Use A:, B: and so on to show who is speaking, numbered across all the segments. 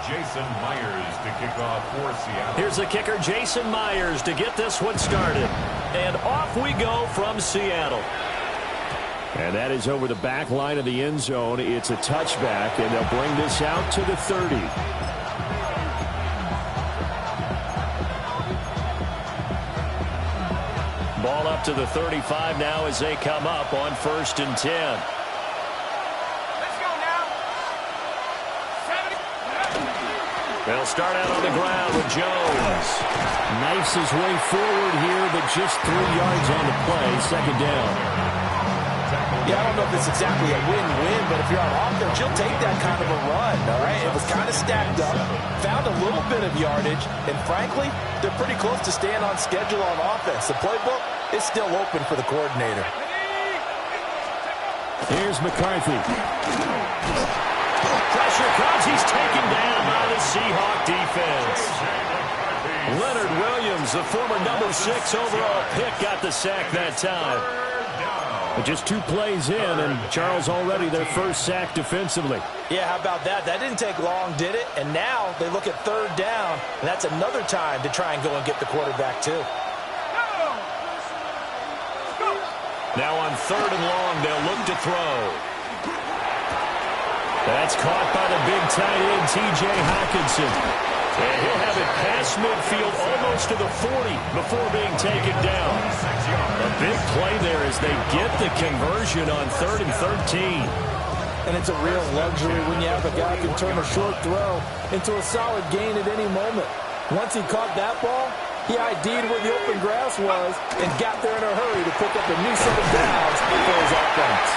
A: Jason Myers to kick off for Seattle.
B: Here's the kicker, Jason Myers, to get this one started. And off we go from Seattle.
C: And that is over the back line of the end zone. It's a touchback, and they'll bring this out to the 30.
B: Ball up to the 35 now as they come up on 1st and 10.
D: Let's go now.
B: They'll start out on the ground with Jones.
C: Knifes his way forward here, but just 3 yards on the play. 2nd down.
E: Yeah, I don't know if it's exactly a win-win, but if you're on offense, you'll take that kind of a run, all right? It was kind of stacked up, found a little bit of yardage, and frankly, they're pretty close to staying on schedule on offense. The playbook is still open for the coordinator.
C: Here's McCarthy.
B: Pressure comes. He's taken down by the Seahawk defense. Leonard Williams, the former number 6 overall pick, got the sack that time.
C: But just 2 plays in, and Charles already their first sack defensively.
E: Yeah, how about that? That didn't take long, did it? And now they look at 3rd down, and that's another time to try and go and get the quarterback, too.
B: Now on 3rd and long, they'll look to throw. That's caught by the big tight end, T.J. Hockenson. And he'll have it past midfield almost to the 40 before being taken down. A big play there as they get the conversion on 3rd and 13.
E: And it's a real luxury when you have a guy who can turn a short throw into a solid gain at any moment. Once he caught that ball, he ID'd where the open grass was and got there in a hurry to pick up a new set of downs for his offense.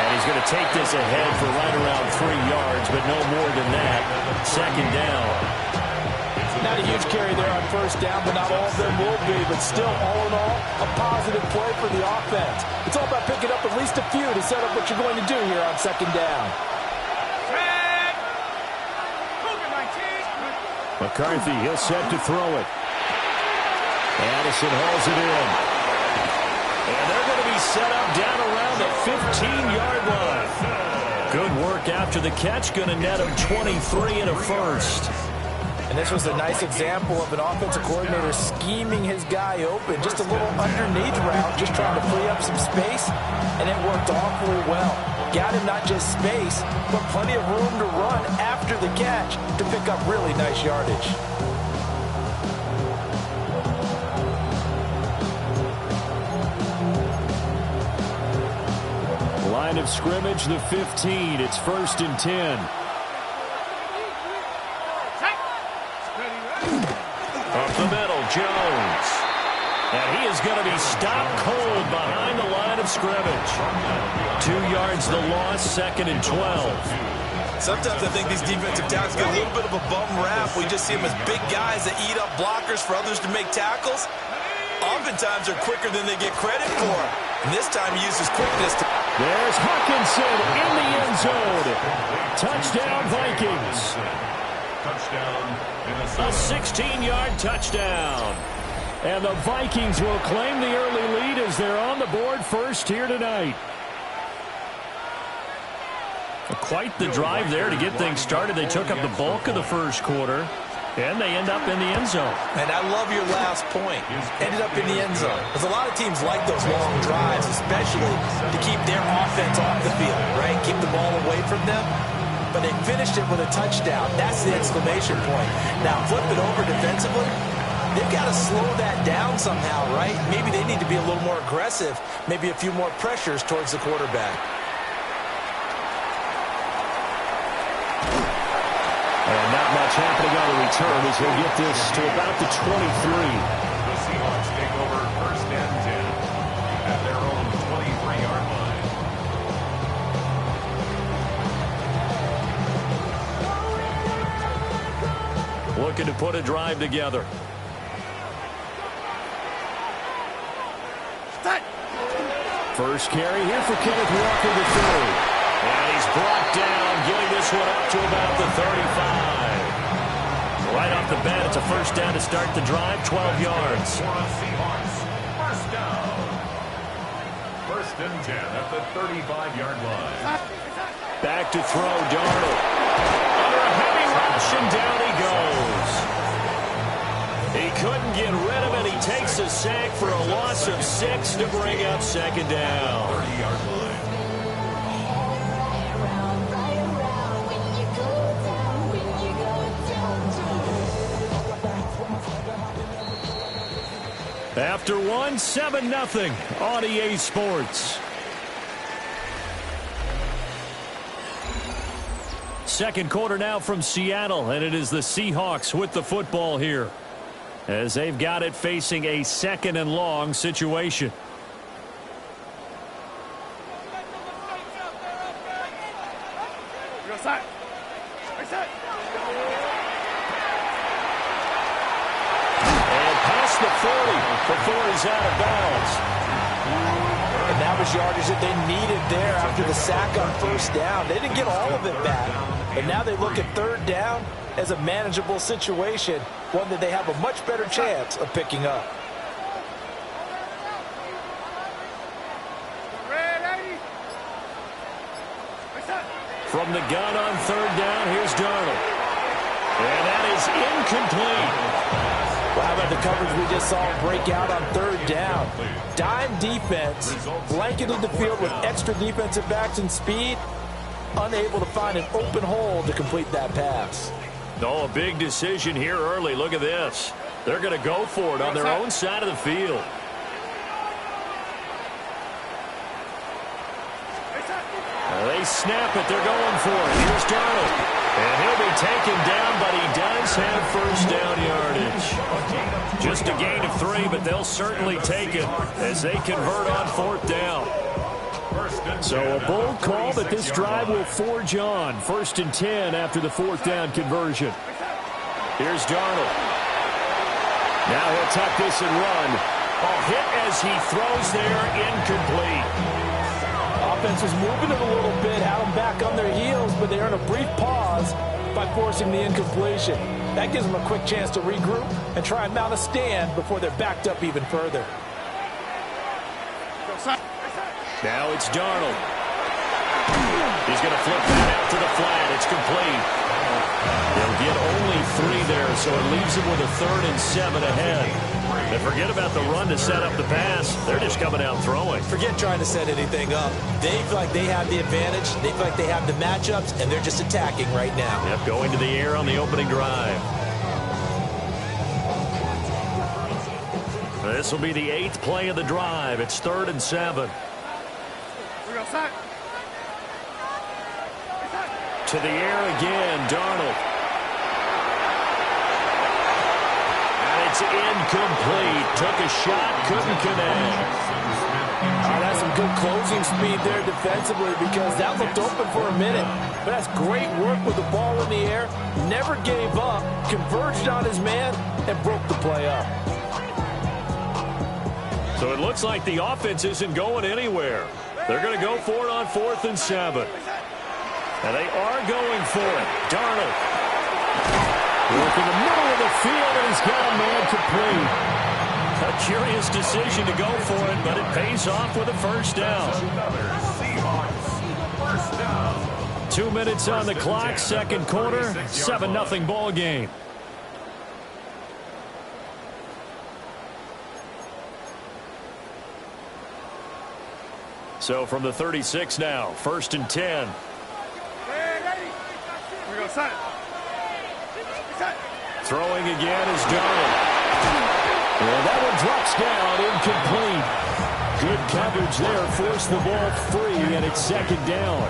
B: And he's going to take this ahead for right around 3 yards, but no more than that. 2nd down.
E: Not a huge carry there on 1st down, but not all of them will be. But still, all in all, a positive play for the offense. It's all about picking up at least a few to set up what you're going to do here on 2nd down.
C: McCarthy, he'll set to throw it. Addison hauls it in.
B: And they're going to be set up down around the 15-yard line. Good work after the catch. Going to net him 23 and a first.
E: And this was a nice example of an offensive coordinator scheming his guy open. Just a little underneath route, just trying to free up some space, and it worked awfully well. Got him not just space, but plenty of room to run after the catch to pick up really nice yardage.
C: Line of scrimmage, the 15. It's 1st and 10.
B: Up the middle, Jones. And he is going to be stopped cold behind the line of scrimmage. 2 yards the loss, 2nd and 12.
F: Sometimes I think these defensive tackles get a little bit of a bum rap. We just see them as big guys that eat up blockers for others to make tackles. Oftentimes they're quicker than they get credit for. And this time he uses quickness to...
C: There's Hockenson in the end zone. Touchdown, Vikings.
B: A 16-yard touchdown.
C: And the Vikings will claim the early lead as they're on the board first here tonight.
B: Quite the drive there to get things started. They took up the bulk of the first quarter, and they end up in the end zone.
F: And I love your last point. Ended up in the end zone. Because a lot of teams like those long drives, especially to keep their offense off the field, right? Keep the ball away from them. But they finished it with a touchdown. That's the exclamation point. Now, flip it over defensively. They've got to slow that down somehow, right? Maybe they need to be a little more aggressive. Maybe a few more pressures towards the quarterback.
C: And not much happening on the return as he'll get this to about the 23.
A: The Seahawks take over 1st and 10 at their own 23-yard line.
B: Looking to put a drive together.
C: First carry here for Kenneth Walker III.
B: And he's brought down, getting this one up to about the 35. Right off the bat, it's a first down to start the drive, 12 yards.
A: Seahawks, first down. 1st and 10 at the 35-yard line.
B: Back to throw, Darnold. Under a heavy rush and down sack for a loss of 6 to bring up second down.
A: 30-yard line.
B: After one, 7-0 on EA Sports. Second quarter now from Seattle, and it is the Seahawks with the football here, as they've got it facing a 2nd and long situation. And past the 40 before he's out of bounds.
E: And that was yardage that they needed there after the sack on first down. They didn't get all of it back. And now they look at third down as a manageable situation, one that they have a much better chance of picking up.
B: From the gun on third down, here's Darnold. And that is incomplete.
E: Well, how about the coverage we just saw break out on third down? Dime defense, blanketed the field with extra defensive backs and speed, unable to find an open hole to complete that pass.
B: Oh, a big decision here early. Look at this. They're going to go for it on their own side of the field. They snap it. They're going for it. Here's Darnold. And he'll be taken down, but he does have first down yardage. Just a gain of 3, but they'll certainly take it as they convert on fourth down. So a bold call, but this drive will forge on. 1st and 10 after the fourth down conversion. Here's Darnold. Now he'll tuck this and run. A hit as he throws there, incomplete.
E: Offense was moving it a little bit, had them back on their heels, but they earn a brief pause by forcing the incompletion. That gives them a quick chance to regroup and try and mount a stand before they're backed up even further.
B: Now it's Darnold. He's going to flip that out to the flat. It's complete. They'll get only 3 there, so it leaves them with a 3rd and 7 ahead. And forget about the run to set up the pass. They're just coming out throwing.
F: Forget trying to set anything up. They feel like they have the advantage. They feel like they have the matchups, and they're just attacking right now.
B: Yep, going to the air on the opening drive. This will be the 8th play of the drive. It's 3rd and 7. To the air again, Darnold. And it's incomplete. Took a shot, couldn't connect.
E: That's some good closing speed there defensively, because that looked open for a minute. But that's great work with the ball in the air. Never gave up, converged on his man, and broke the play up.
B: So it looks like the offense isn't going anywhere. They're going to go for it on 4th and 7. And they are going for it. Darnold. Working the middle of the field, and he's got a man complete. A curious decision to go for it, but it pays off with a first down. 2 minutes on the clock, second quarter, 7-0 ball game. So from the 36 now, 1st and 10. Throwing again is Darnold. Well, that one drops down, incomplete. Good coverage there, forced the ball free, and it's 2nd down.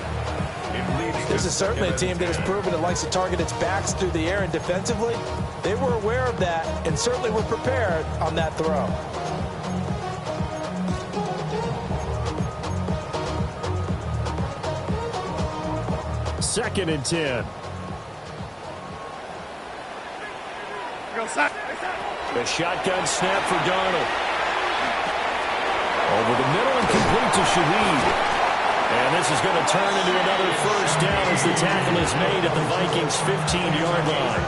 E: This is certainly a team that has proven it likes to target its backs through the air, and defensively, they were aware of that and certainly were prepared on that throw.
B: Second and 10. The shotgun snap for Darnold. Over the middle and complete to Shaheed. And this is going to turn into another first down as the tackle is made at the Vikings' 15-yard line.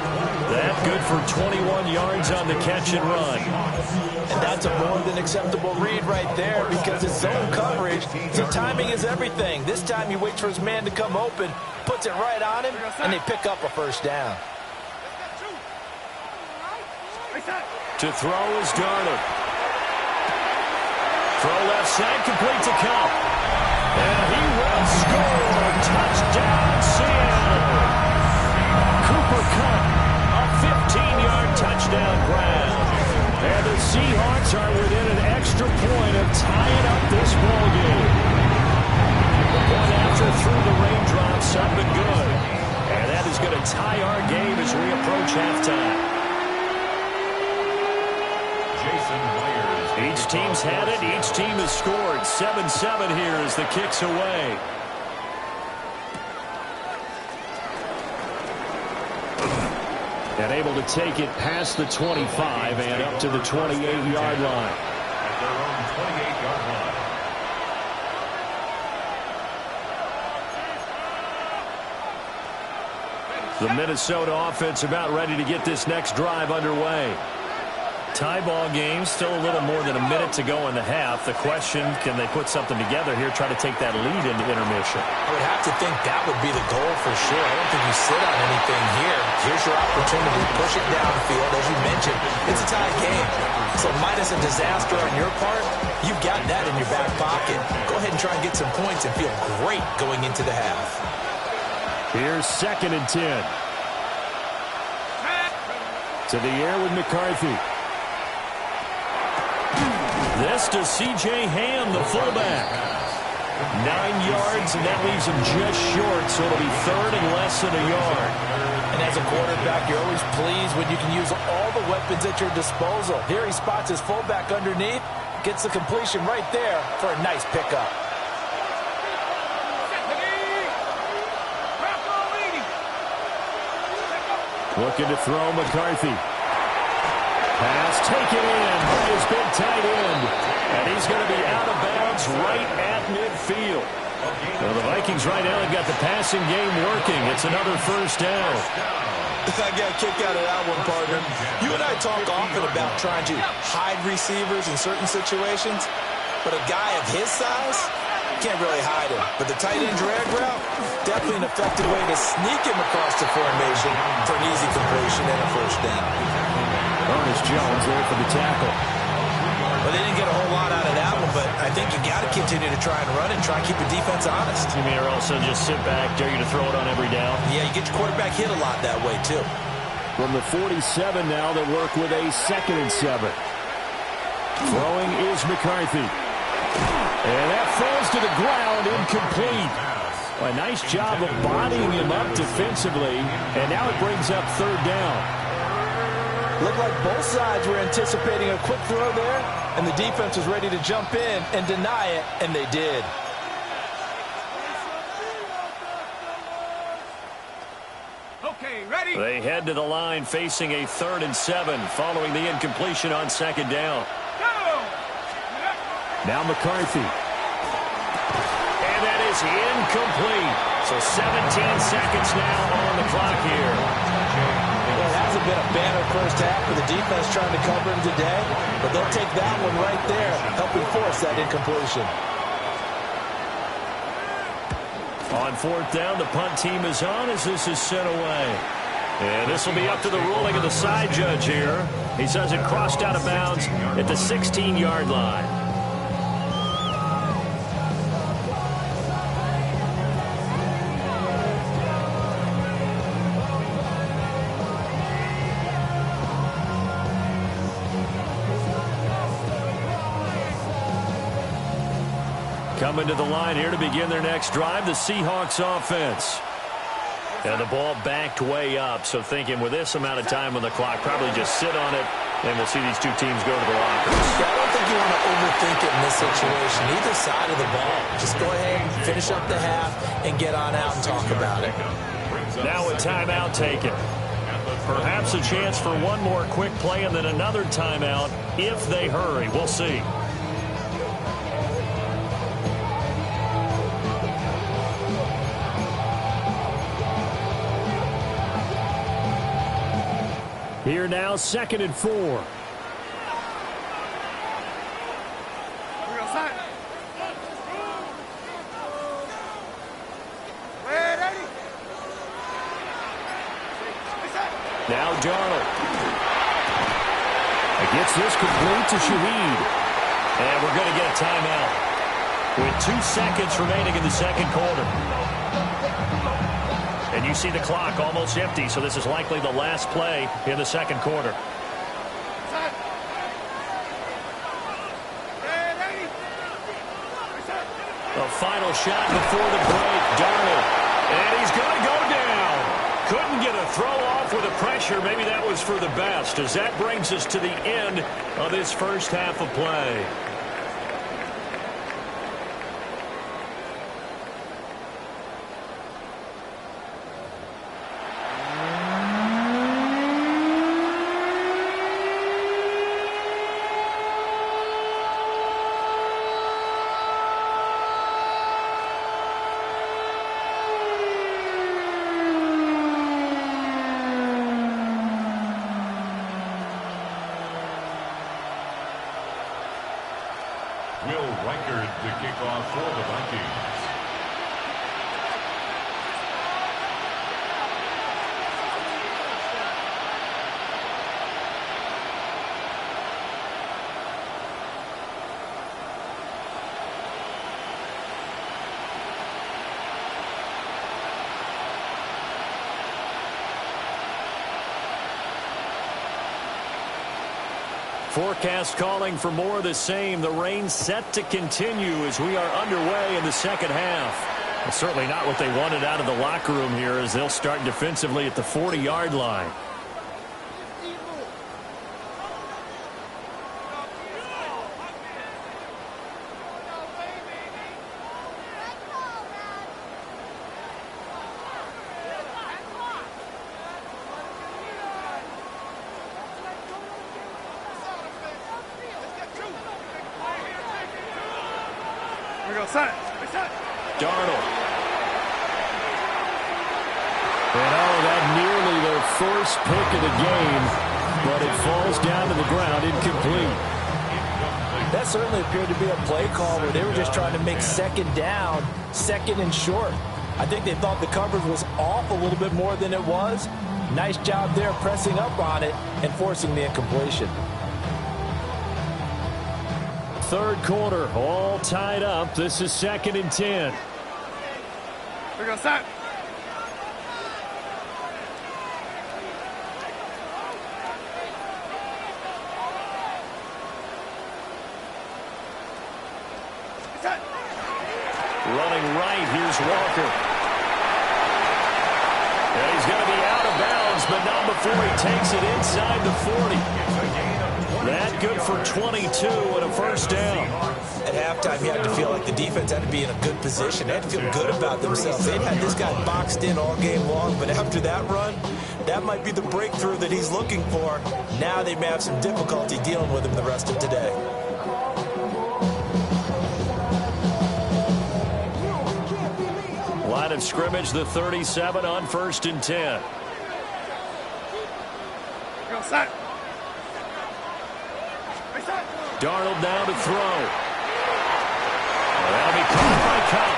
B: That good for 21 yards on the catch and run.
E: And that's a more than acceptable read right there, because it's zone coverage, so timing is everything. This time he waits for his man to come open, puts it right on him, and they pick up a first down.
B: To throw is Darnold. Throw left side, complete to Cup. And he will score. Touchdown, Seattle. Cooper Cup, a 15-yard touchdown grab. And the Seahawks are within an extra point of tying up this ballgame. The point after through the raindrops up and good. And that is going to tie our game as we approach halftime. Each team's had it. Each team has scored. 7-7 here as the kick's away. And able to take it past the 25 and up to the 28-yard line.
A: At their own 28-yard line.
B: The Minnesota offense about ready to get this next drive underway. Tie ball game, still a little more than a minute to go in the half. The question, can they put something together here, try to take that lead into intermission?
F: I would have to think that would be the goal for sure. I don't think you sit on anything here. Here's your opportunity. Push it downfield. As you mentioned, it's a tie game. So minus a disaster on your part, you've got that in your back pocket. Go ahead and try and get some points and feel great going into the half.
B: Here's 2nd and 10. To the air with McCarthy. This to C.J. Ham, the fullback. 9 yards, and that leaves him just short, so it'll be 3rd and less than a yard.
E: And as a quarterback, you're always pleased when you can use all the weapons at your disposal. Here he spots his fullback underneath, gets the completion right there for a nice pickup.
B: Looking to throw McCarthy. Pass taken in by his big tight end. And he's going to be out of bounds right at midfield. Well, the Vikings right now have got the passing game working. It's another first down.
F: I got a kick out of that one, partner. You and I talk often about trying to hide receivers in certain situations, but a guy of his size can't really hide him. But the tight end drag route, definitely an effective way to sneak him across the formation for an easy completion and a first down.
B: Ernest Jones there for the tackle.
F: Well, they didn't get a whole lot out of that one, but I think you got to continue to try and run and try and keep the defense honest.
B: You mean, or also just sit back, dare you to throw it on every down?
F: Yeah, you get your quarterback hit a lot that way, too.
B: From the 47 now, they work with a 2nd and 7. Throwing is McCarthy. And that falls to the ground, incomplete. A nice job of bodying him up defensively, and now it brings up 3rd down.
E: Looked like both sides were anticipating a quick throw there, and the defense was ready to jump in and deny it, and they did.
D: Okay, ready?
B: They head to the line facing a 3rd and 7 following the incompletion on 2nd down.
D: Go!
B: Now McCarthy. And that is incomplete. So 17 seconds now on the clock here.
E: Well, it hasn't been a banner first half for the defense trying to cover him today, but they'll take that one right there, helping force that incompletion.
B: On 4th down, the punt team is on as this is sent away. And this will be up to the ruling of the side judge here. He says it crossed out of bounds at the 16-yard line. Coming to the line here to begin their next drive, the Seahawks offense. And the ball backed way up, so thinking with this amount of time on the clock, probably just sit on it, and we'll see these two teams go to the lockers.
F: Yeah, I don't think you want to overthink it in this situation. Either side of the ball. Just go ahead and finish up the half and get on out and talk about it.
B: Now a timeout taken. Perhaps a chance for one more quick play and then another timeout if they hurry. We'll see. Here now, 2nd and 4.
D: We're outside. Ready?
B: Now Darnold. Gets this complete to Shaheed. And we're going to get a timeout with 2 seconds remaining in the second quarter. And you see the clock almost empty, so this is likely the last play in the second quarter. The final shot before the break, Darnold. And he's going to go down. Couldn't get a throw off with the pressure. Maybe that was for the best, as that brings us to the end of this first half of play.
A: To kick off for the Vikings.
B: Forecast calling for more of the same. The rain set to continue as we are underway in the second half. Well, certainly not what they wanted out of the locker room here, as they'll start defensively at the 40-yard line. Darnold.
C: And that nearly their first pick of the game, but it falls down to the ground incomplete.
E: That certainly appeared to be a play call where they were just trying to make second down, second and short. I think they thought the coverage was off a little bit more than it was. Nice job there pressing up on it and forcing the incompletion.
C: Third quarter, all tied up. This is 2nd and 10.
D: We go, set.
B: Running right, here's Walker. And he's going to be out of bounds, but not before he takes it inside the 40. That good for 22 and a first down.
F: At halftime, you had to feel like the defense had to be in a good position. They had to feel good about themselves. They'd had this guy boxed in all game long, but after that run, that might be the breakthrough that he's looking for. Now they may have some difficulty dealing with him the rest of today.
B: Line of scrimmage, the 37 on 1st and 10.
D: Go, set.
B: Darnold now to throw. That'll be caught by Cup.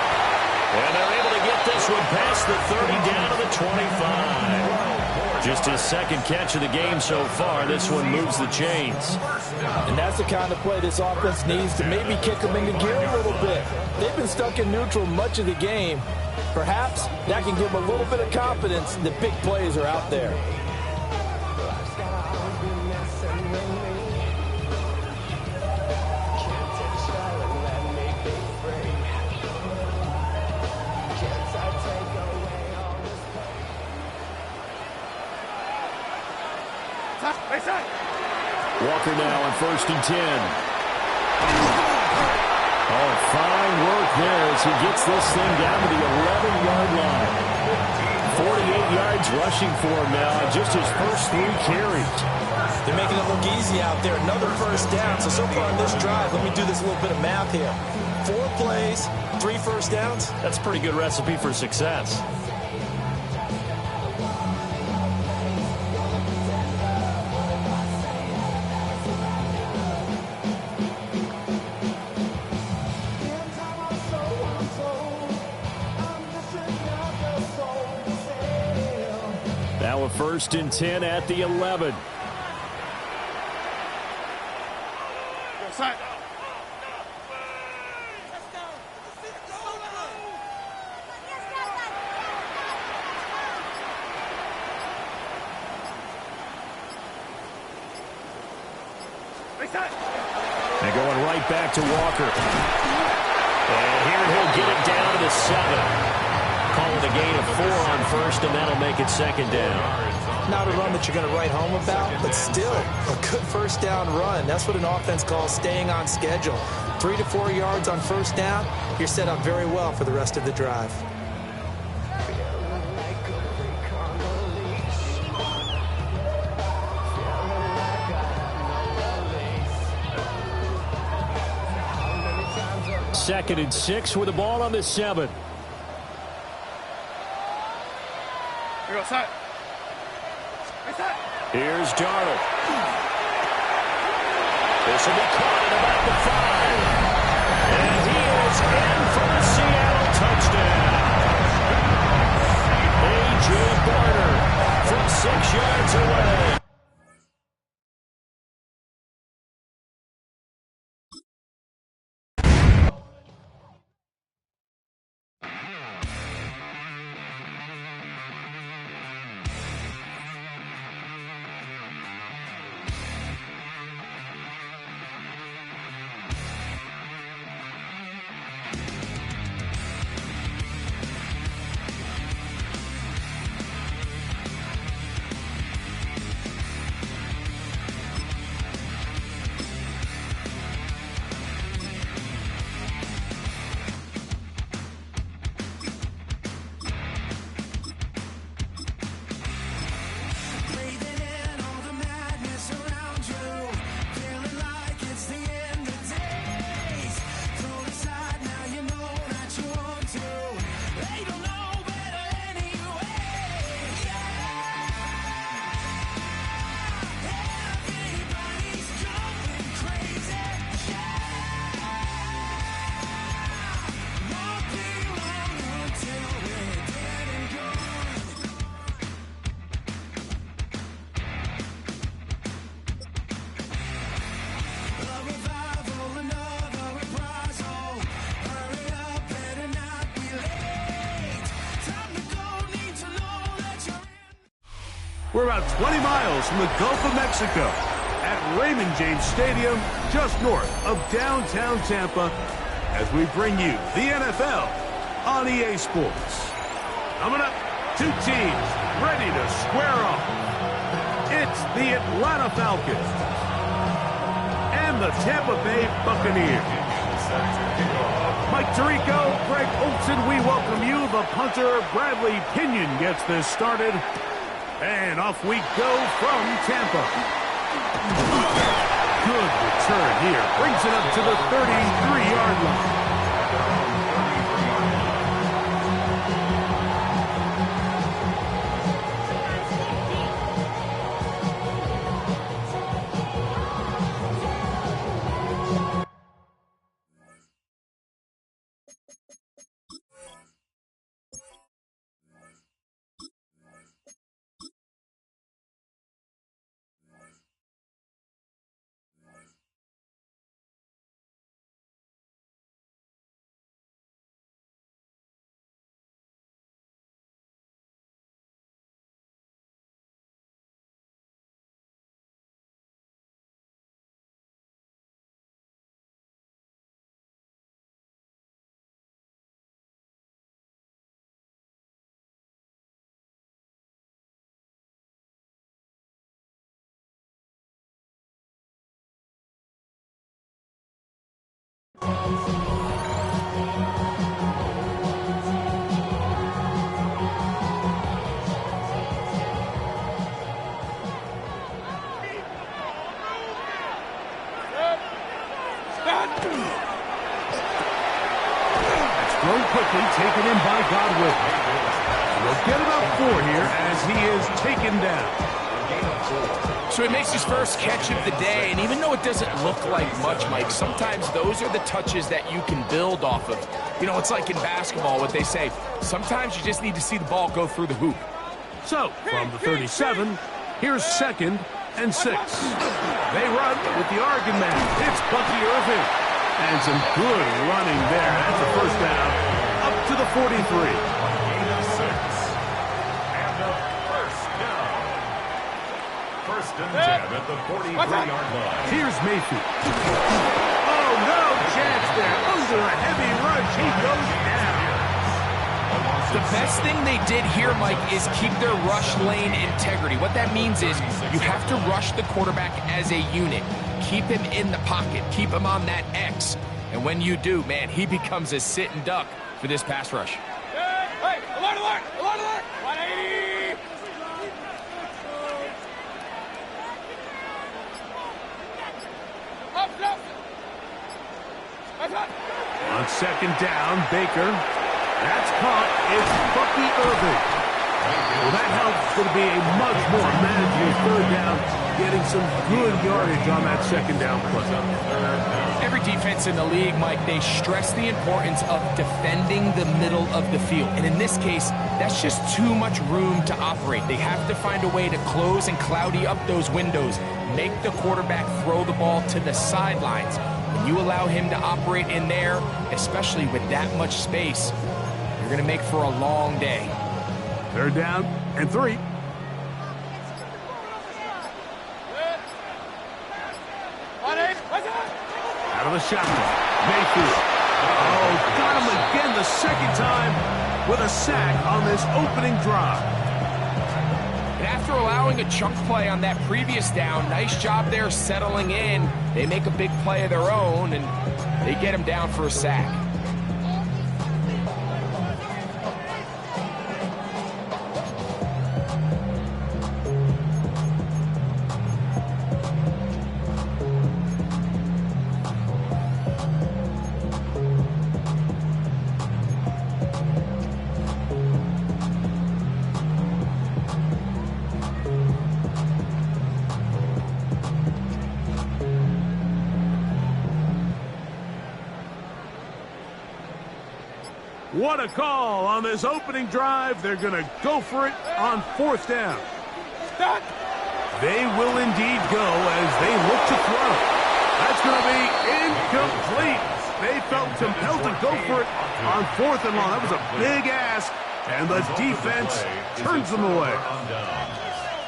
B: And they're able to get this one past the 30 down to the 25. Just his second catch of the game so far. This one moves the chains.
E: And that's the kind of play this offense needs to maybe kick them into gear a little bit. They've been stuck in neutral much of the game. Perhaps that can give them a little bit of confidence that big plays are out there.
C: Walker now on 1st and 10. Oh, fine work there as he gets this thing down to the 11-yard line. 48 yards rushing for him now on just his first 3 carries.
F: They're making it look easy out there. Another first down. So far on this drive, let me do this little bit of math here. 4 plays, 3 first downs.
B: That's a pretty good recipe for success.
C: Now a 1st and 10 at the 11.
D: Go, set.
B: And going right back to Walker. And here he'll get it down to the 7. Call it a gain of 4 on first, and that'll make it second down.
E: Not a run that you're going to write home about, but still a good first down run. That's what an offense calls staying on schedule. 3 to 4 yards on first down, you're set up very well for the rest of the drive.
B: Second and 6 with the ball on the 7. Here's Darnold. This will be caught at about the 5. And he is in for the Seattle touchdown. A.J. Barner from 6 yards away.
G: We're about 20 miles from the Gulf of Mexico at Raymond James Stadium, just north of downtown Tampa, as we bring you the NFL on EA Sports. Coming up, 2 teams ready to square off. It's the Atlanta Falcons and the Tampa Bay Buccaneers. Mike Tirico, Greg Olson, we welcome you. The punter, Bradley Pinion, gets this started. And off we go from Tampa. Good return here. Brings it up to the 33-yard line. Thrown quickly, taken in by Godwin. We'll get about 4 here as he is taken down.
H: So he makes his first catch of the day, and even though it doesn't look like much, Mike, sometimes those are the touches that you can build off of. You know, it's like in basketball, what they say, sometimes you just need to see the ball go through the hoop.
G: So, from the 37, here's 2nd and 6. They run with the Oregon man. It's Bucky Irving. And some good running there. That's a first down up to the 43.
A: Gain of 6. And a first down. First and 10 at the 43-yard line.
G: Here's Mayfield. Oh, no chance there. Under a heavy rush, he goes down.
H: The best thing they did here, Mike, is keep their rush lane integrity. What that means is you have to rush the quarterback as a unit. Keep him in the pocket. Keep him on that X. And when you do, man, he becomes a sitting duck for this pass rush.
D: Hey, alert, alert, alert, alert. 180. Up, up.
G: On second down, Baker. That's caught. It's Bucky Irving. Well, that helps. It's going to be a much more manageable third down, getting some good yardage on that second down play.
H: Every defense in the league, Mike, they stress the importance of defending the middle of the field. And in this case, that's just too much room to operate. They have to find a way to close and cloudy up those windows, make the quarterback throw the ball to the sidelines. When you allow him to operate in there, especially with that much space, you're going to make for a long day.
G: Third down and 3. Out of the shotgun. Mayfield. Oh, got him again the second time with a sack on this opening drive.
H: And after allowing a chunk play on that previous down, nice job there settling in. They make a big play of their own, and they get him down for a sack.
G: What a call on this opening drive. They're going to go for it on fourth down. They will indeed go as they look to throw. That's going to be incomplete. They felt compelled to go for it on fourth and long. That was a big ask, and the defense turns them away.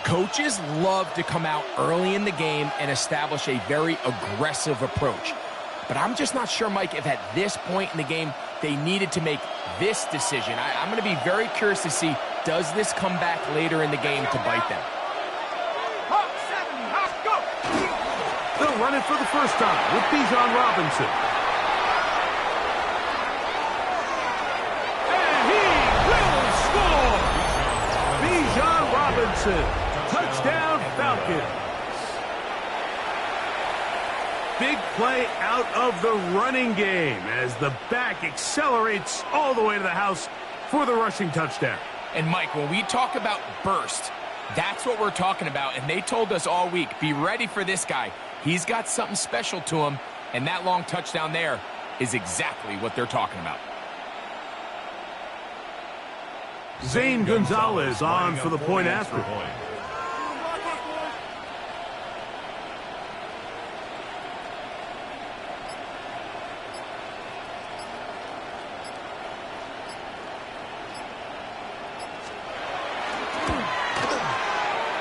H: Coaches love to come out early in the game and establish a very aggressive approach. But I'm just not sure, Mike, if at this point in the game they needed to make this decision. I'm going to be very curious to see, does this come back later in the game to bite them?
G: They'll run it for the first time with Bijan Robinson. And he will score! Bijan Robinson. Touchdown, Falcons. Big play out of the running game as the back accelerates all the way to the house for the rushing touchdown.
H: And, Mike, when we talk about burst, that's what we're talking about. And they told us all week, be ready for this guy. He's got something special to him, and that long touchdown there is exactly what they're talking about.
G: Zane Gonzalez on for the point after.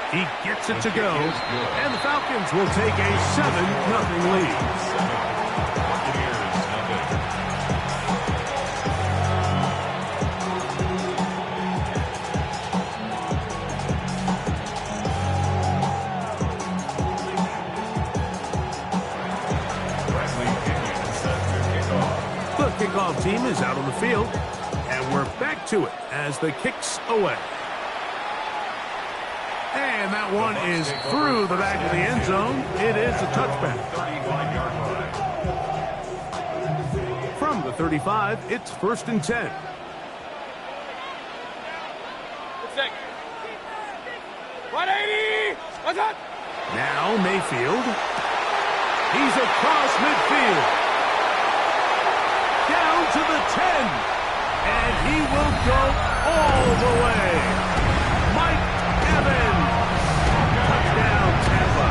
G: He gets it to go, and the Falcons will take a 7-0 lead. The kickoff team is out on the field, and we're back to it as the kick's away. And that one is through the back of the end zone. It is a touchback. From the 35, it's 1st and 10. Now Mayfield. He's across midfield. Down to the 10. And he will go all the way. Mike Evans. Touchdown, Tampa.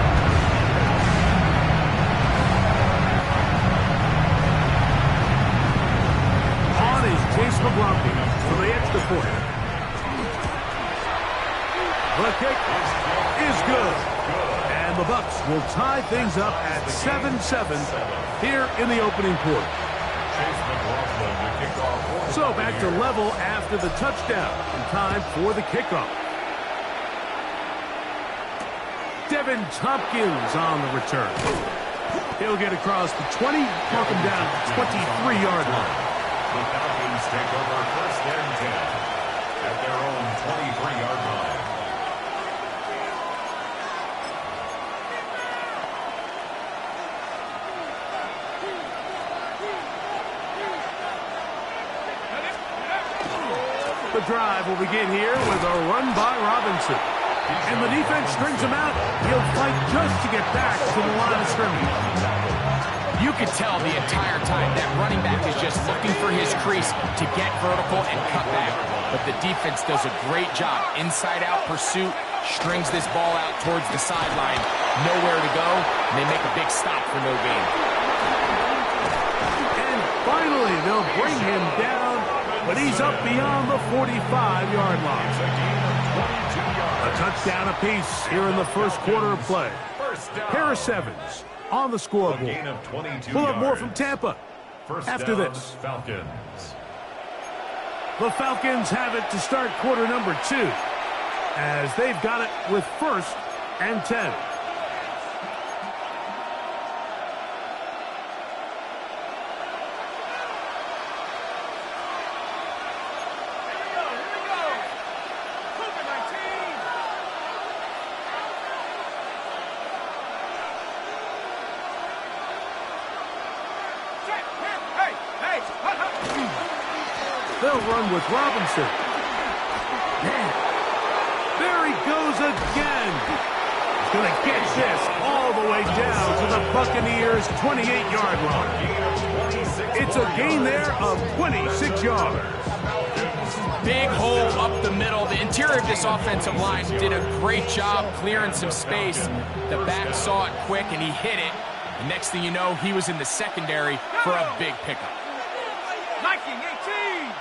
G: On is Chase McLaughlin for the extra point. The kick is good. And the Bucs will tie things up at 7-7 here in the opening quarter. So back to level after the touchdown. And time for the kickoff. Devin Tompkins on the return. He'll get across the 20, knock him down to the 23-yard line.
A: The Falcons take over first and 10 at their own 23-yard line.
G: The drive will begin here with a run by Robinson. And the defense strings him out. He'll fight just to get back to the line of scrimmage.
H: You could tell the entire time that running back is just looking for his crease to get vertical and cut back. But the defense does a great job. Inside-out pursuit, strings this ball out towards the sideline. Nowhere to go, and they make a big stop for no gain.
G: And finally, they'll bring him down, but he's up beyond the 45-yard line. A touchdown apiece here in the first quarter of play. Harris Evans on the scoreboard. We'll have more from Tampa after this. The Falcons have it to start quarter number 2, as they've got it with first and 10. They'll run with Robinson. There he goes again. He's going to get this all the way down to the Buccaneers' 28-yard line. It's a gain there of 26 yards.
H: Big hole up the middle. The interior of this offensive line did a great job clearing some space. The back saw it quick, and he hit it. The next thing you know, he was in the secondary for a big pickup.
D: Viking 18.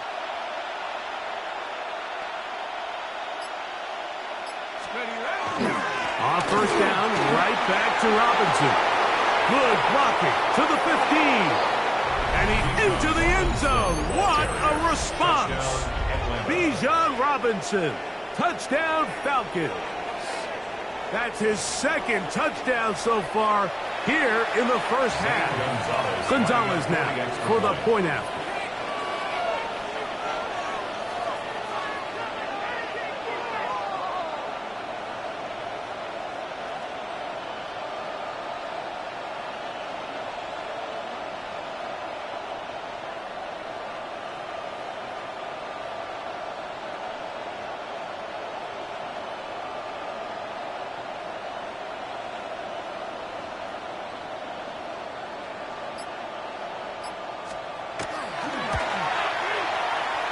G: On first down, right back to Robinson. Good blocking to the 15. And he's into the end zone. What a response. Bijan Robinson. Touchdown Falcons. That's his second touchdown so far here in the first half. Gonzalez now for the point after.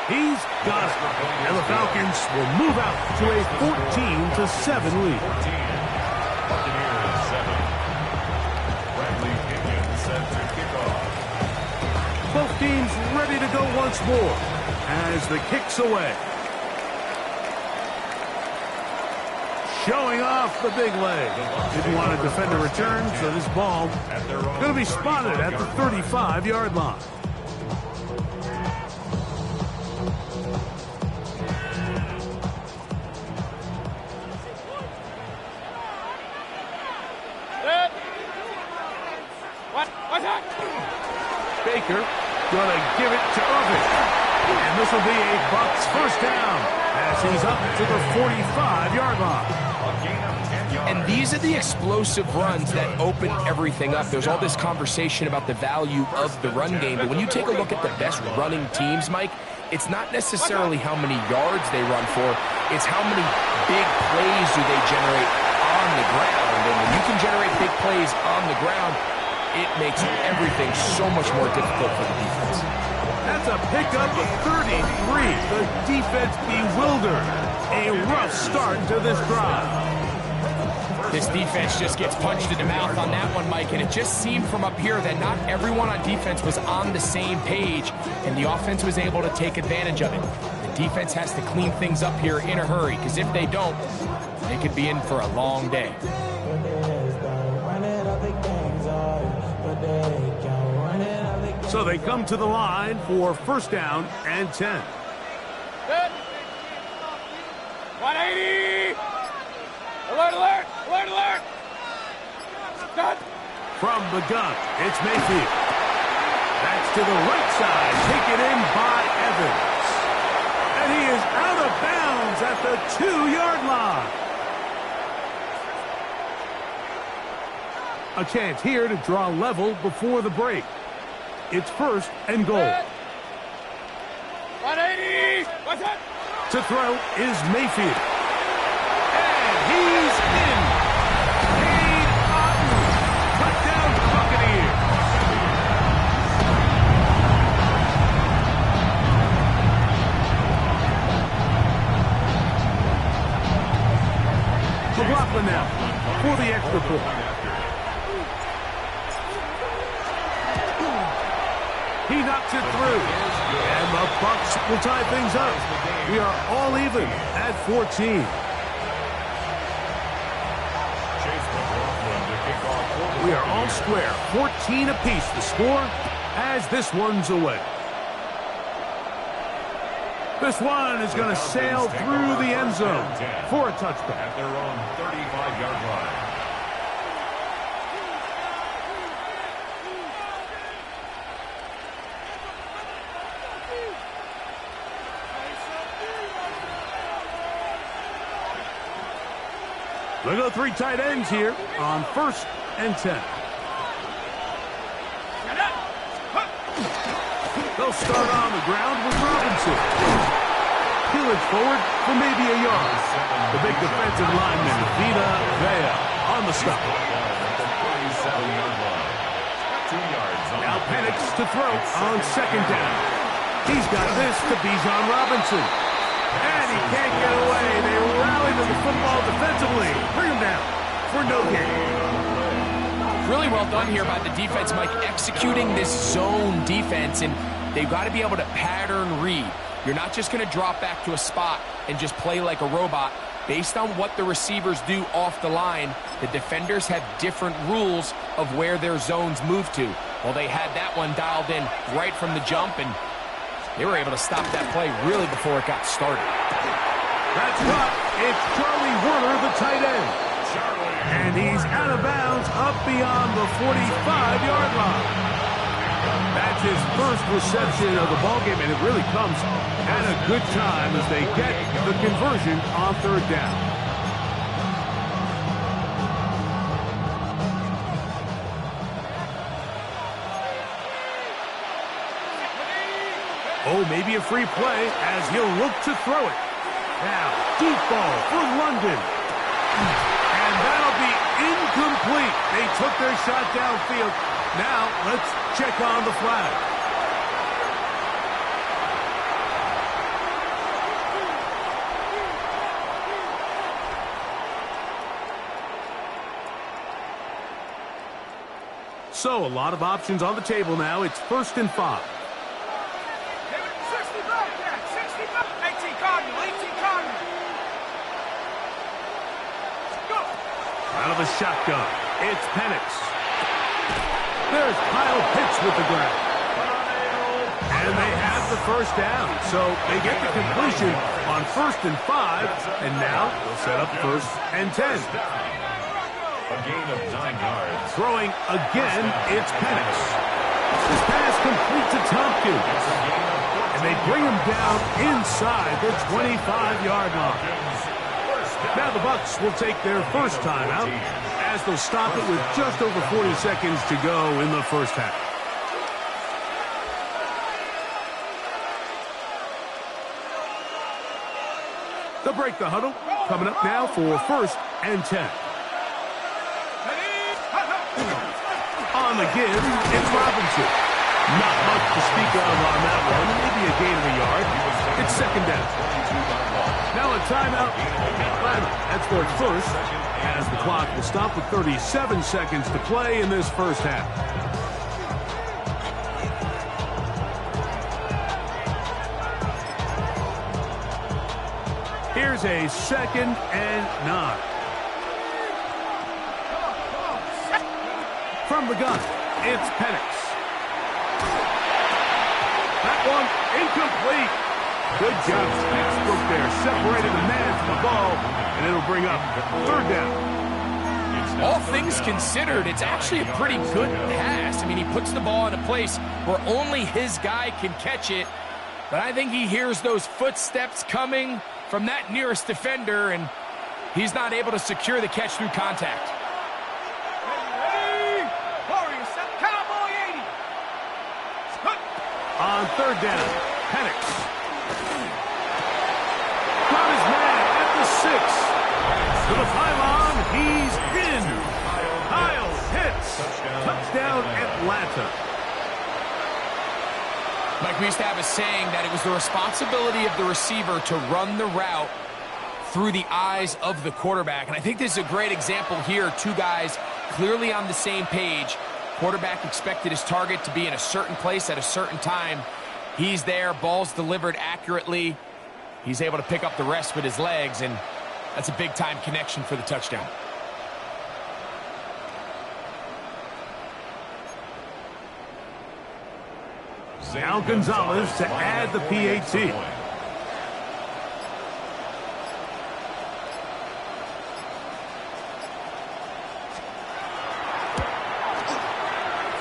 G: He's got it. And the Falcons will move out to a 14-7 lead.
A: Buccaneers 7. Bradley Higgins set to kick off.
G: Both teams ready to go once more as the kick's away. Showing off the big leg. Didn't want to defend a return, so this ball going to be spotted at the 35-yard line. Baker going to give it to Irving. And this will be a Bucs first down as he's up to the 45-yard line.
H: And these are the explosive runs that open everything up. There's all this conversation about the value of the run game, but when you take a look at the best running teams, Mike, it's not necessarily how many yards they run for, it's how many big plays do they generate on the ground. And when you can generate big plays on the ground, it makes everything so much more difficult for the defense.
G: That's a pickup of 33. The defense bewildered. A rough start to this drive.
H: This defense just gets punched in the mouth on that one, Mike, and it just seemed from up here that not everyone on defense was on the same page, and the offense was able to take advantage of it. The defense has to clean things up here in a hurry, because if they don't, they could be in for a long day.
G: So they come to the line for first down and 10.
D: Good. 180. Alert, alert, alert, alert. Done.
G: From the gun, it's Mayfield. That's to the right side, taken in by Evans. And he is out of bounds at the 2-yard line. A chance here to draw level before the break. It's first and goal.
D: 180. What's that?
G: To throw is Mayfield. And he's in. Cade Otton. Touchdown Buccaneers. McLaughlin now for the extra point. He knocks it through. And the Bucs will tie things up. We are all even at 14. We are all square. 14 apiece the score as this one's away. This one is going to sail through the end zone for a touchdown.
A: At their own 35-yard line.
G: We'll go 3 tight ends here on first and 10. They'll start on the ground with Robinson. Pillage forward for maybe a yard. The big defensive lineman, Vita Vea, on the stop. Now Penix to throw on second down. He's got this to Bijan Robinson. And he can't get away. They rally to the football defensively. Bring him down for no gain.
H: Really well done here by the defense, Mike, executing this zone defense, and they've got to be able to pattern read. You're not just going to drop back to a spot and just play like a robot. Based on what the receivers do off the line, the defenders have different rules of where their zones move to. Well, they had that one dialed in right from the jump, and they were able to stop that play really before it got started.
G: That's right. It's Charlie Werner, the tight end. And he's out of bounds up beyond the 45-yard line. That's his first reception of the ballgame, and it really comes at a good time as they get the conversion on third down. Oh, maybe a free play as he'll look to throw it. Now, deep ball for London. And that'll be incomplete. They took their shot downfield. Now, let's check on the flag. So, a lot of options on the table now. It's first and 5.
D: 18 Cardinal, 18 Cardinal. Go.
G: Out of the shotgun, it's Penix. There's Kyle Pitts with the grab. And they have the first down. So they get the completion on first and 5. And now they'll set up first and 10.
A: A gain of 9 yards.
G: Throwing again, it's Penix. This pass complete to Tompkins. And they bring him down inside the 25-yard line. Now the Bucs will take their first timeout as they'll stop it with just over 40 seconds to go in the first half. They'll break the huddle. Coming up now for first and 10. On the give, it's Robinson. Not much to speak of on that one. Maybe a gain of a yard. It's second down. Now a timeout. That's their first, as the clock will stop with 37 seconds to play in this first half. Here's a second and 9. From the gun, it's Penix. That one incomplete. Good job, textbook there. Separated the man from the ball, and it'll bring up 3rd down.
H: All things considered, it's actually a pretty good pass. I mean, he puts the ball in a place where only his guy can catch it. But I think he hears those footsteps coming from that nearest defender, and he's not able to secure the catch through contact.
G: On 3rd down, Penix. Got his man at the 6. To the pylon, he's in. Kyle hits. Touchdown, Atlanta.
H: Mike, we used to have a saying that it was the responsibility of the receiver to run the route through the eyes of the quarterback. And I think this is a great example here. 2 guys clearly on the same page. Quarterback expected his target to be in a certain place at a certain time. He's there, ball's delivered accurately. He's able to pick up the rest with his legs, and that's a big-time connection for the touchdown.
G: Now Gonzalez to add the PAT.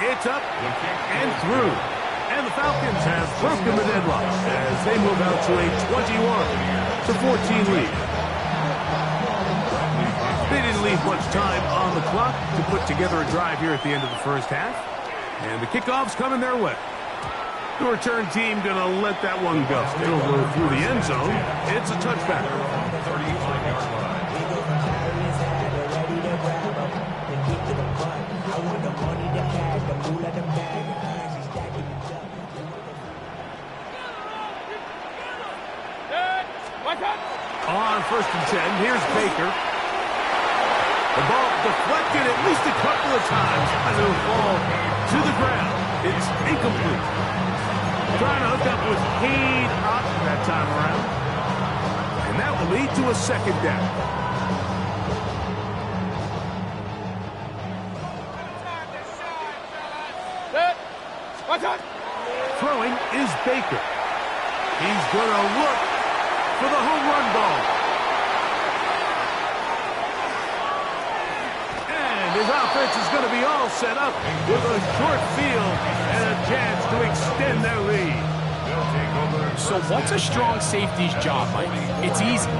G: It's up and through. And the Falcons have broken the deadlock as they move out to a 21-14 lead. They didn't leave much time on the clock to put together a drive here at the end of the first half. And the kickoff's coming their way. The return team going to let that one go. It'll go through the end zone. It's a touchback.
A: 35-yard line.
G: On 1st and 10, here's Baker. The ball deflected at least a couple of times, and it'll fall to the ground. It's incomplete. Trying to hook up with Cade Otton that time around. And that will lead to a 2nd down. Throwing is Baker. He's going to look for the home run ball. And his offense is going to be all set up with a short field and a chance to extend their lead.
H: So what's a strong safety's job, Mike? It's easy.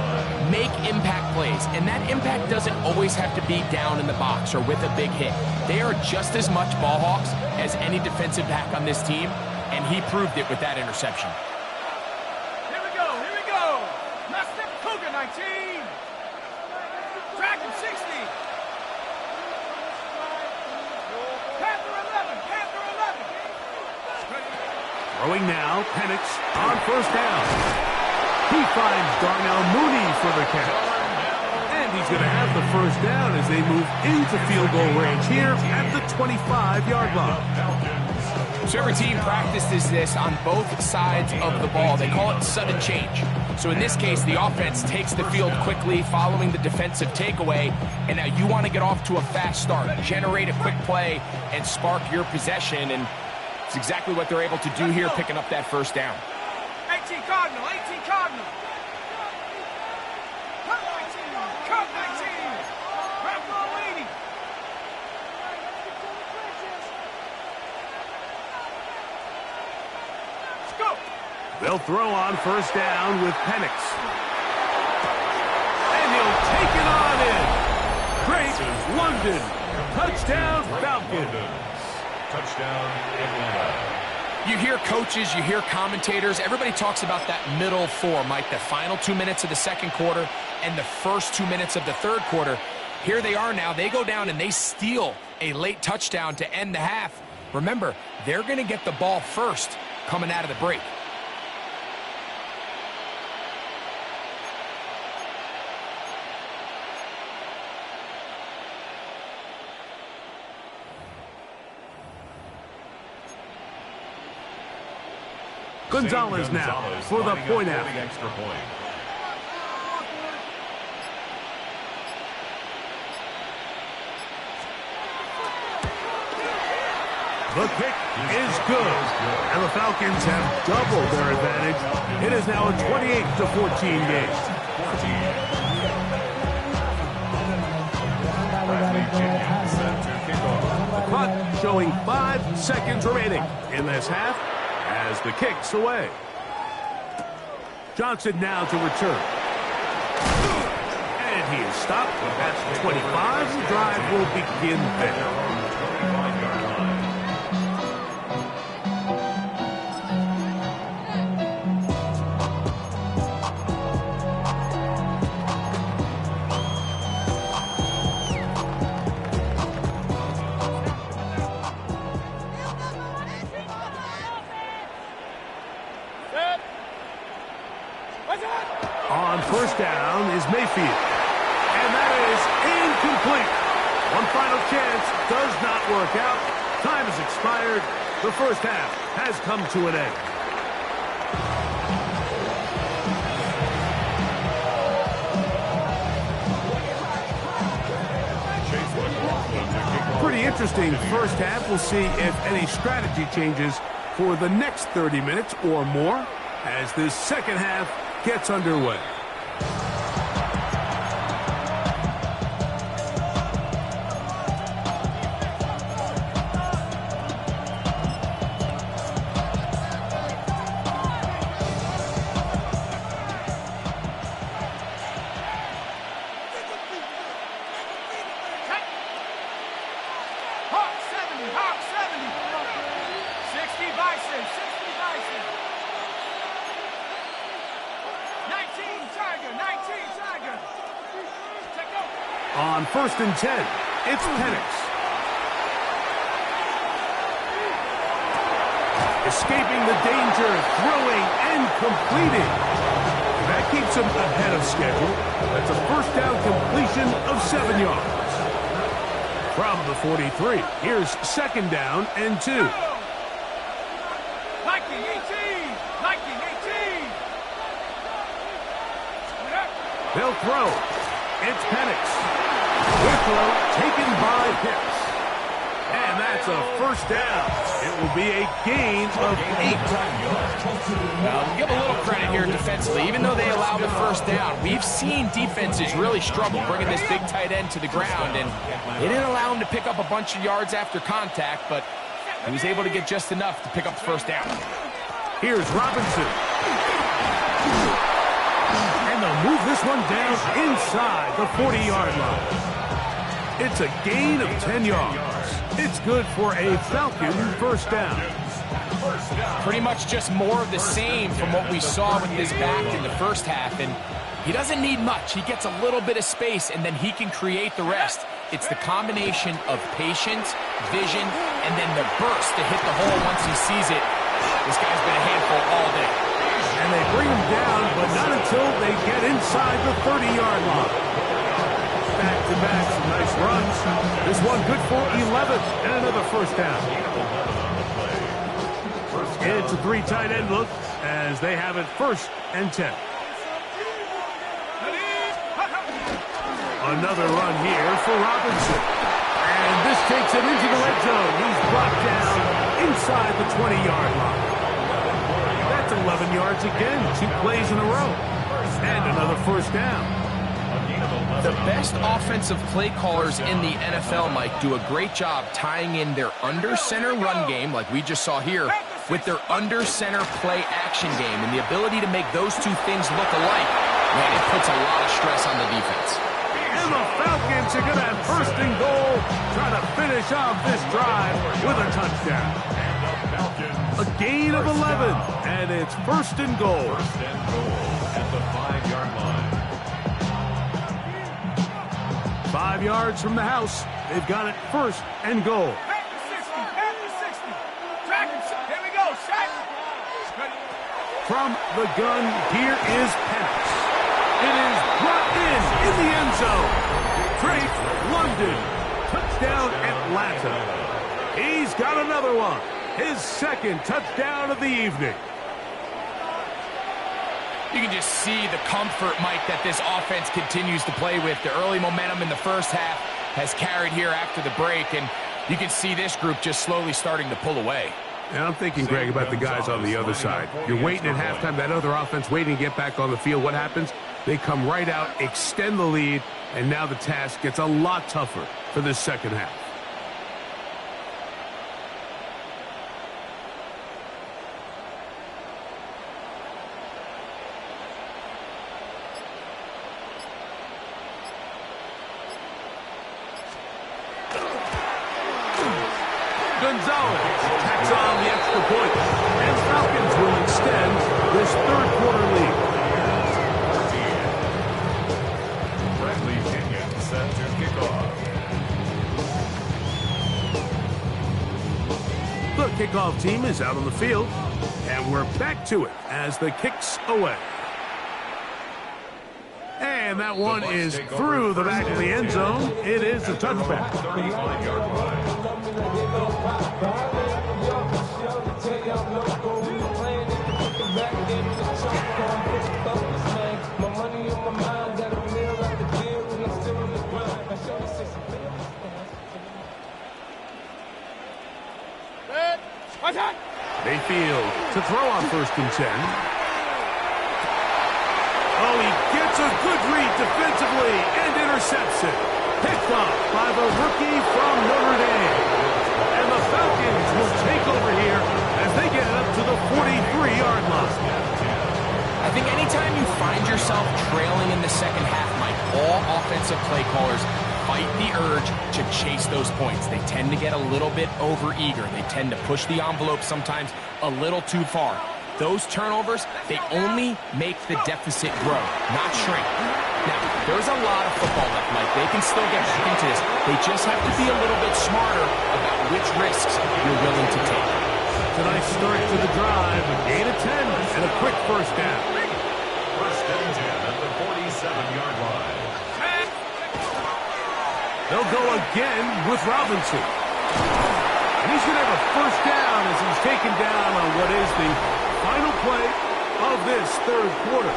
H: Make impact plays, and that impact doesn't always have to be down in the box or with a big hit. They are just as much ball hawks as any defensive back on this team, and he proved it with that interception.
D: Here we go. Last step, Cougar 19. Track him 60. Panther 11.
G: Throwing now, Penix on 1st down. He finds Darnell Mooney for the catch. And he's going to have the 1st down as they move into field goal range here at the 25-yard line.
H: So every team practices this on both sides of the ball. They call it sudden change. So in this case, the offense takes the field quickly following the defensive takeaway, and now you want to get off to a fast start, generate a quick play, and spark your possession, and it's exactly what they're able to do here, picking up that 1st down.
D: 18 Cardinal. Cut 19. Rambo leading. Let's go.
G: They'll throw on 1st down with Penix. And he'll take it on in. Great London. Touchdown, Falcons.
A: Touchdown, Atlanta.
H: You hear coaches, you hear commentators, everybody talks about that middle 4, Mike, the final 2 minutes of the 2nd quarter and the first 2 minutes of the 3rd quarter. Here they are now. They go down and they steal a late touchdown to end the half. Remember, they're going to get the ball first coming out of the break.
G: Gonzalez now for the point after.
A: Extra point.
G: The kick is good. And the Falcons have doubled their advantage. It is now a 28-14 game. The clock showing 5 seconds remaining in this half as the kick's away. Johnson now to return. And he is stopped at 25. The drive will begin there. On first down is Mayfield. And that is incomplete. One final chance does not work out. Time has expired. The first half has come to an end. Pretty interesting first half. We'll see if any strategy changes for the next 30 minutes or more as this second half gets underway.
D: Hawks 70, Hawks 70. 60 Bison, 60 Bison. 19 Tiger, 19 Tiger. Check out.
G: On first and 10, it's Penix. Escaping the danger, throwing and completing. That keeps him ahead of schedule. That's a first down completion of 7 yards. From the 43, here's second down and 2.
D: Viking 18, Viking 18.
G: They'll throw. It's Penix. Good throw taken by Pitts. And that's a first down. It will be a gain of 8.
H: Now, give a little credit here defensively. Even though they allowed the first down, we've seen defenses really struggle bringing this big tight end to the ground, and they didn't allow him to pick up a bunch of yards after contact, but he was able to get just enough to pick up the first down.
G: Here's Robinson. And they'll move this one down inside the 40-yard line. It's a gain of 10 yards. It's good for a Falcon first down.
H: Pretty much just more of the same from what we saw with this back in the first half, and he doesn't need much. He gets a little bit of space, and then he can create the rest. It's the combination of patience, vision, and then the burst to hit the hole once he sees it. This guy's been a handful all day.
G: And they bring him down, but not until they get inside the 30-yard line. Back-to-back, some nice runs. This one good for 11 and another first down. It's a 3 tight end look as they have it first and 10. Another run here for Robinson. And this takes him into the red zone. He's brought down inside the 20-yard line. That's 11 yards again, 2 plays in a row. And another first down.
H: The best offensive play callers in the NFL, Mike, do a great job tying in their under-center run game, like we just saw here, with their under-center play action game. And the ability to make those two things look alike, man, it puts a lot of stress on the defense.
G: And the Falcons are going to have first and goal, trying to finish off this drive with a touchdown. A gain of 11, and it's first and goal.
A: First and goal at the 5-yard line.
G: 5 yards from the house. They've got it first and goal.
D: Back to 60, back to 60. Track him. Here we go, shot.
G: From the gun, here is Penix. It is brought in the end zone. Drake London. Touchdown Atlanta. He's got another one. His second touchdown of the evening.
H: You can just see the comfort, Mike, that this offense continues to play with. The early momentum in the first half has carried here after the break, and You can see this group just slowly starting to pull away.
G: And I'm thinking, Greg, about the guys on the other side. You're waiting at halftime, that other offense waiting to get back on the field. What happens? They come right out, extend the lead, and now the task gets a lot tougher for this second half. Gonzalez tacks on the extra point, and Falcons will extend this third quarter lead.
A: Bradley Kenyon set to kick off.
G: The kickoff team is out on the field, and we're back to it as the kick's away. And that one is through the back of the end zone. It is a touchback.
A: 35-yard line.
G: Mayfield to throw on 1st and 10. Oh, he gets a good read defensively and intercepts it. Picked off by the rookie from Notre Dame. And the Falcons will take over here as they get it up to the 43-yard line.
H: I think anytime you find yourself trailing in the second half, Mike, all offensive play callers fight the urge to chase those points. They tend to get a little bit overeager. They tend to push the envelope sometimes a little too far. Those turnovers, they only make the deficit grow, not shrink. Now, there's a lot of football left, Mike. They can still get back into this. They just have to be a little bit smarter about which risks you're willing to take.
G: Tonight's start to the drive, a gain of 10 and a quick first down.
A: First and 10 at the 47-yard line.
G: They'll go again with Robinson. And he's going to have a first down as he's taken down on what is the final play of this third quarter.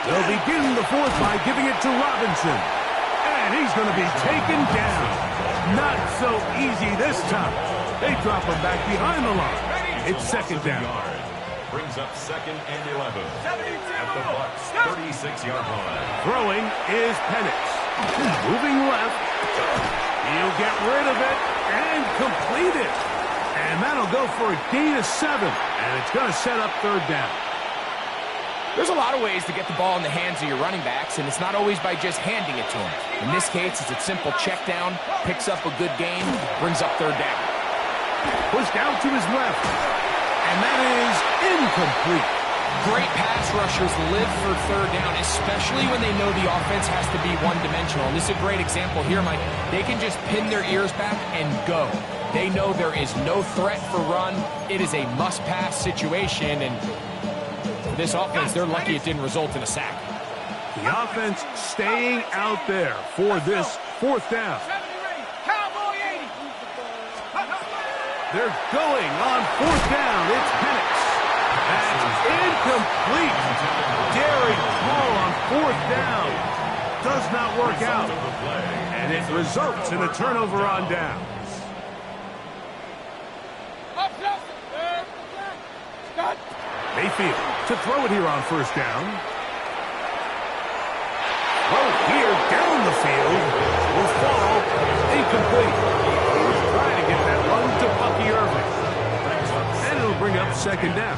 G: They'll begin the fourth by giving it to Robinson. And he's going to be taken down. Not so easy this time. They drop him back behind the line. It's second down.
A: Brings up 2nd and 11 at the Bucs 36-yard line.
G: Throwing is Penix. Moving left. He'll get rid of it and complete it. And that'll go for a gain of 7. And it's going to set up third down.
H: There's a lot of ways to get the ball in the hands of your running backs, and it's not always by just handing it to them. In this case, it's a simple check down, picks up a good gain, brings up third down.
G: Pushed out to his left. And that is incomplete.
H: Great pass rushers live for third down, especially when they know the offense has to be one-dimensional. And this is a great example here, Mike. They can just pin their ears back and go. They know there is no threat for run. It is a must-pass situation, and for this offense, they're lucky it didn't result in a sack.
G: The offense staying out there for this fourth down. They're going on fourth down. It's Penix. That's incomplete. Daring call on fourth down. Does not work out. And it results in a turnover on downs. Mayfield to throw it here on first down. Oh, here down the field will fall incomplete. He was trying to get that one to Bucky Irving. And it'll bring up second down.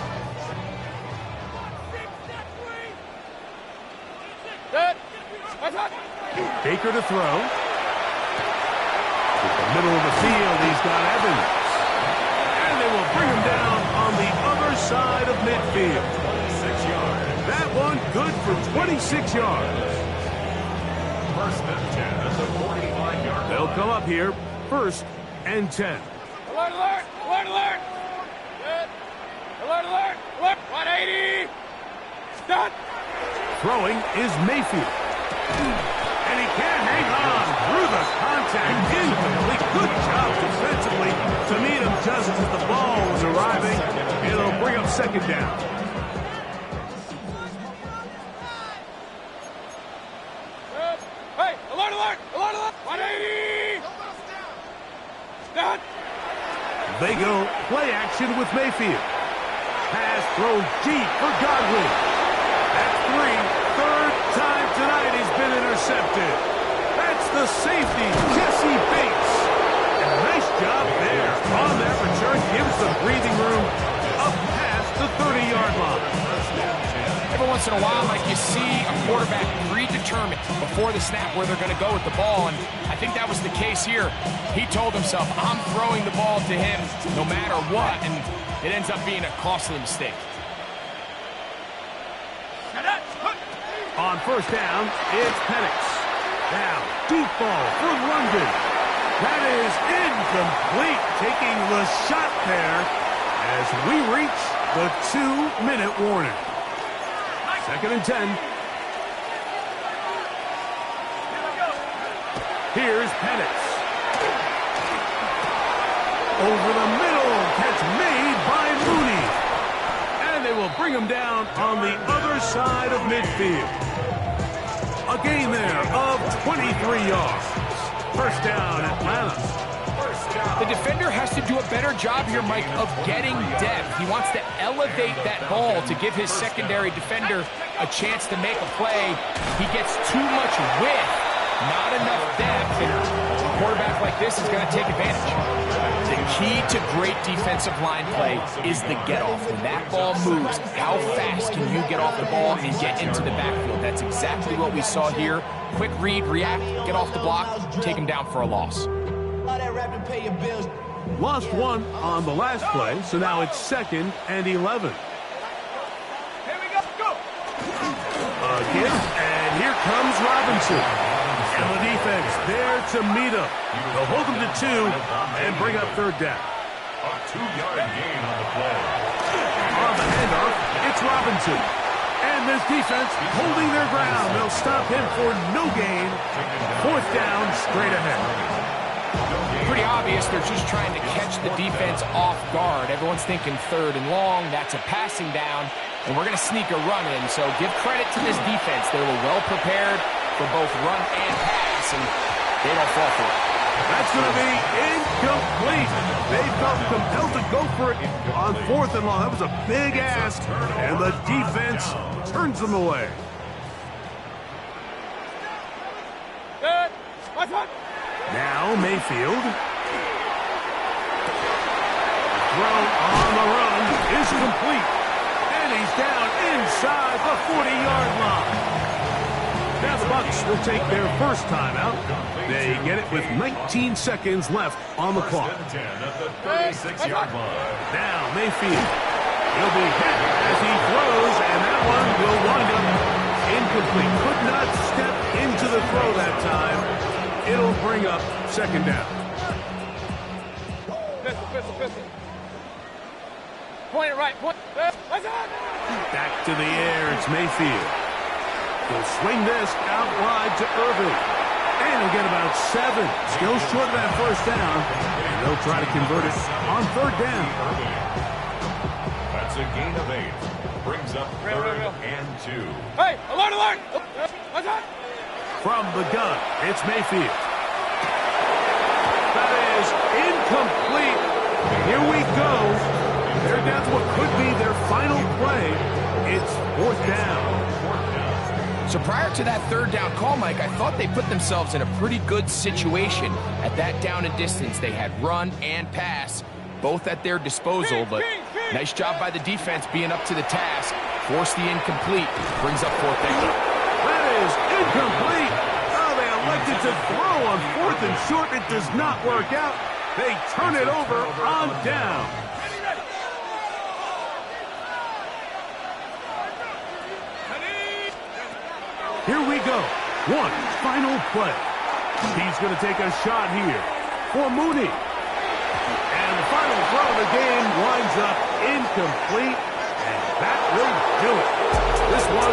G: Baker to throw. To the middle of the field, he's got Evans. And they will bring him down on the other side of midfield.
A: 26 yards.
G: That one good for 26 yards.
A: First and 10 at the 45-yard line.
G: They'll come up here, 1st and 10.
D: Alert, alert, alert, alert. Good. Alert, alert, alert. 180. Done.
G: Throwing is Mayfield. And he can't hang on through the contact. Incomplete. Good job defensively to meet him just as the ball was arriving. It'll bring up second down.
D: Hey, alert, alert, alert, alert. 180. Down.
G: They go play action with Mayfield. Pass throws deep for Godwin. That's three. Third time tonight he's been intercepted. That's the safety, Jesse Bates. And a nice job there on that return. Gives the breathing room up past the 30-yard line.
H: Every once in a while, like you see a quarterback predetermined before the snap where they're going to go with the ball, and I think that was the case here. He told himself, I'm throwing the ball to him no matter what, and it ends up being a costly mistake.
G: On first down, it's Penix. Now, deep ball for London. That is incomplete, taking the shot there as we reach the 2-minute warning. Second and 10. Here's Penix. Over the middle, catch made by Mooney. And they will bring him down on the other side of midfield. A gain there of 23 yards. First down, Atlanta.
H: The defender has to do a better job here, Mike, of getting depth. He wants to elevate that ball to give his secondary defender a chance to make a play. He gets too much width, not enough depth, and a quarterback like this is going to take advantage. The key to great defensive line play is the get-off. When that ball moves, how fast can you get off the ball and get into the backfield? That's exactly what we saw here. Quick read, react, get off the block, take him down for a loss.
G: Lost one on the last play, so now it's 2nd and 11.
D: Here we go. Go.
G: Again, and here comes Robinson. And the defense there to meet him. They'll hold him to 2 and bring up third down.
A: A 2-yard gain on the play.
G: On the handoff, it's Robinson. And this defense holding their ground. They'll stop him for no gain. Fourth down, straight ahead.
H: Pretty obvious they're just trying to catch the defense off guard. Everyone's thinking third and long. That's a passing down, and we're going to sneak a run in. So give credit to this defense. They were well prepared for both run and pass, and they don't fall for it.
G: That's going to be incomplete. They felt compelled to go for it on fourth and long. That was a big ask, and the defense turns them away.
D: Good. Watch one.
G: Now Mayfield. Throw on the run is complete. And he's down inside the 40-yard line. Now the Bucs will take their first timeout. They get it with 19 seconds left on the clock. Now Mayfield. He'll be hit as he throws, and that one will wind up incomplete. Could not step into the throw that time. It'll bring up second down.
D: Pistol. Point it right. Point. What's up?
G: Back to the air. It's Mayfield. He'll swing this out wide to Irving. And he'll get about 7. Still short of that first down. And they'll try to convert it on third down.
A: That's a gain of 8. Brings up third and 2.
D: Hey, alert. What's up?
G: From the gun, it's Mayfield. That is incomplete. Here we go. They're down to what could be their final play. It's fourth down.
H: So prior to that third down call, Mike, I thought they put themselves in a pretty good situation at that down and distance. They had run and pass, both at their disposal, but nice job by the defense being up to the task. Force the incomplete. Brings up fourth down.
G: That is incomplete. Oh, they elected to throw on fourth and short. It does not work out. They turn it over on down. Here we go. One final play. He's going to take a shot here for Mooney. And the final throw of the game winds up incomplete. And that will do it. This one